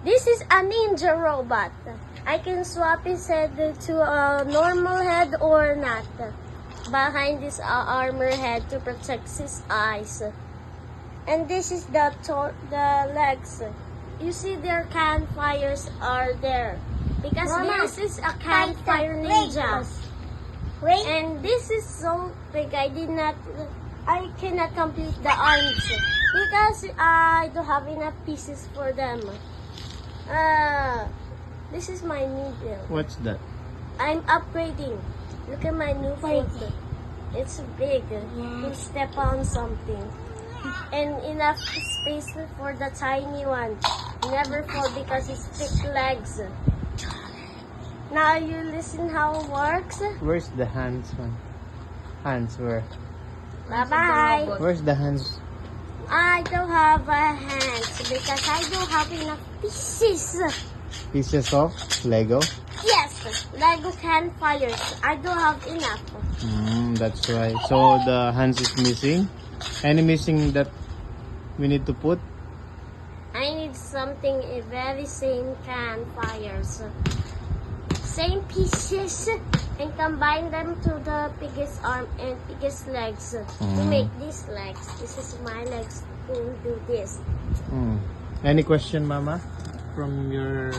This is a ninja robot. I can swap his head to a normal head or not. Behind this armor head to protect his eyes. And this is the legs. You see their campfires are there. Because Mama, this is a campfire ninja. And this is so big, I cannot complete the arms. Because I don't have enough pieces for them. This is my needle. What's that? I'm upgrading. Look at my new foot. It's big. You step on something. And enough space for the tiny one. Never fall because it's thick legs. Now you listen how it works. Where's the hands one? Hands where? Bye-bye. Where's the hands? I don't have hands because I don't have enough pieces. Pieces of Lego? Yes, Lego campfires. I don't have enough. That's right. So the hands is missing. Any missing that we need to put? I need something very same campfires. Same pieces and combine them to the biggest arm and biggest legs to make these legs. This is my legs to do this. Any question, Mama, from your